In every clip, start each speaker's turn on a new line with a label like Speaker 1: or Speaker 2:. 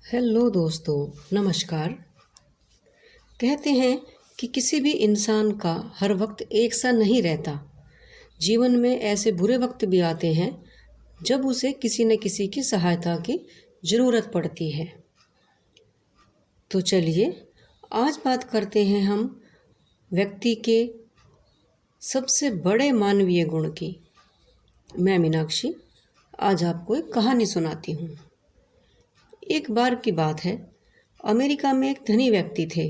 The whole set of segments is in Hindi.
Speaker 1: हेलो दोस्तों, नमस्कार। कहते हैं कि किसी भी इंसान का हर वक्त एक सा नहीं रहता। जीवन में ऐसे बुरे वक्त भी आते हैं जब उसे किसी न किसी की सहायता की ज़रूरत पड़ती है। तो चलिए आज बात करते हैं हम व्यक्ति के सबसे बड़े मानवीय गुण की। मैं मीनाक्षी आज आपको एक कहानी सुनाती हूँ। एक बार की बात है, अमेरिका में एक धनी व्यक्ति थे।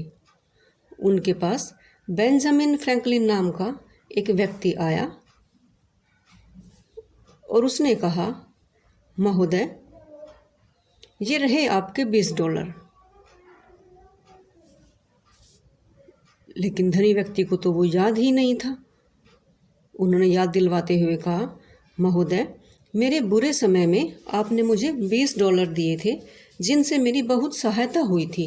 Speaker 1: उनके पास बेंजामिन फ्रैंकलिन नाम का एक व्यक्ति आया और उसने कहा, महोदय, ये रहे आपके $20। लेकिन धनी व्यक्ति को तो वो याद ही नहीं था। उन्होंने याद दिलवाते हुए कहा, महोदय, मेरे बुरे समय में आपने मुझे $20 दिए थे, जिनसे मेरी बहुत सहायता हुई थी।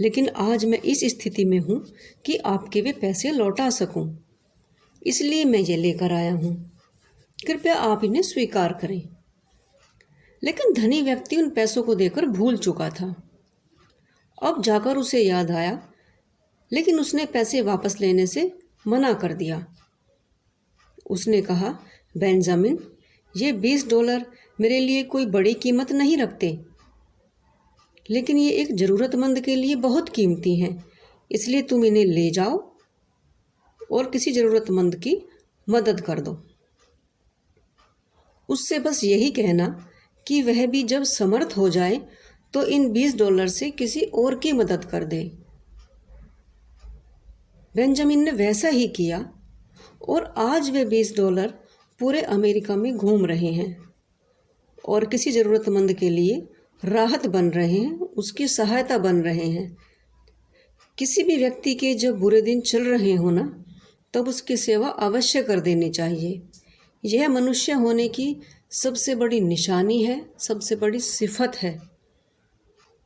Speaker 1: लेकिन आज मैं इस स्थिति में हूँ कि आपके वे पैसे लौटा सकूँ, इसलिए मैं ये लेकर आया हूँ। कृपया आप इन्हें स्वीकार करें। लेकिन धनी व्यक्ति उन पैसों को देकर भूल चुका था। अब जाकर उसे याद आया, लेकिन उसने पैसे वापस लेने से मना कर दिया। उसने कहा, बेंजामिन, ये $20 मेरे लिए कोई बड़ी कीमत नहीं रखते, लेकिन ये एक ज़रूरतमंद के लिए बहुत कीमती हैं। इसलिए तुम इन्हें ले जाओ और किसी ज़रूरतमंद की मदद कर दो। उससे बस यही कहना कि वह भी जब समर्थ हो जाए तो इन $20 से किसी और की मदद कर दे। बेंजामिन ने वैसा ही किया और आज वे $20 पूरे अमेरिका में घूम रहे हैं और किसी ज़रूरतमंद के लिए राहत बन रहे हैं, उसकी सहायता बन रहे हैं। किसी भी व्यक्ति के जब बुरे दिन चल रहे हो ना, तब उसकी सेवा अवश्य कर देनी चाहिए। यह मनुष्य होने की सबसे बड़ी निशानी है, सबसे बड़ी सिफत है।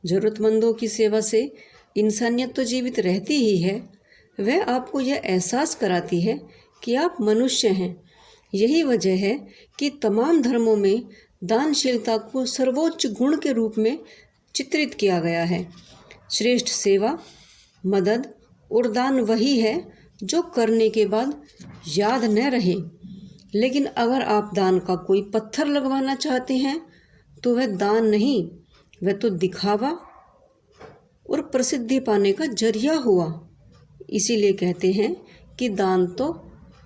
Speaker 1: ज़रूरतमंदों की सेवा से इंसानियत तो जीवित रहती ही है, वह आपको यह एहसास कराती है कि आप मनुष्य हैं। यही वजह है कि तमाम धर्मों में दानशीलता को सर्वोच्च गुण के रूप में चित्रित किया गया है। श्रेष्ठ सेवा, मदद और दान वही है जो करने के बाद याद न रहे। लेकिन अगर आप दान का कोई पत्थर लगवाना चाहते हैं तो वह दान नहीं, वह तो दिखावा और प्रसिद्धि पाने का जरिया हुआ। इसीलिए कहते हैं कि दान तो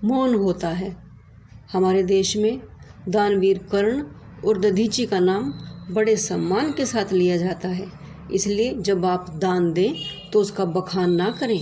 Speaker 1: मौन होता है। हमारे देश में दानवीर कर्ण और दधीची का नाम बड़े सम्मान के साथ लिया जाता है। इसलिए जब आप दान दें तो उसका बखान ना करें।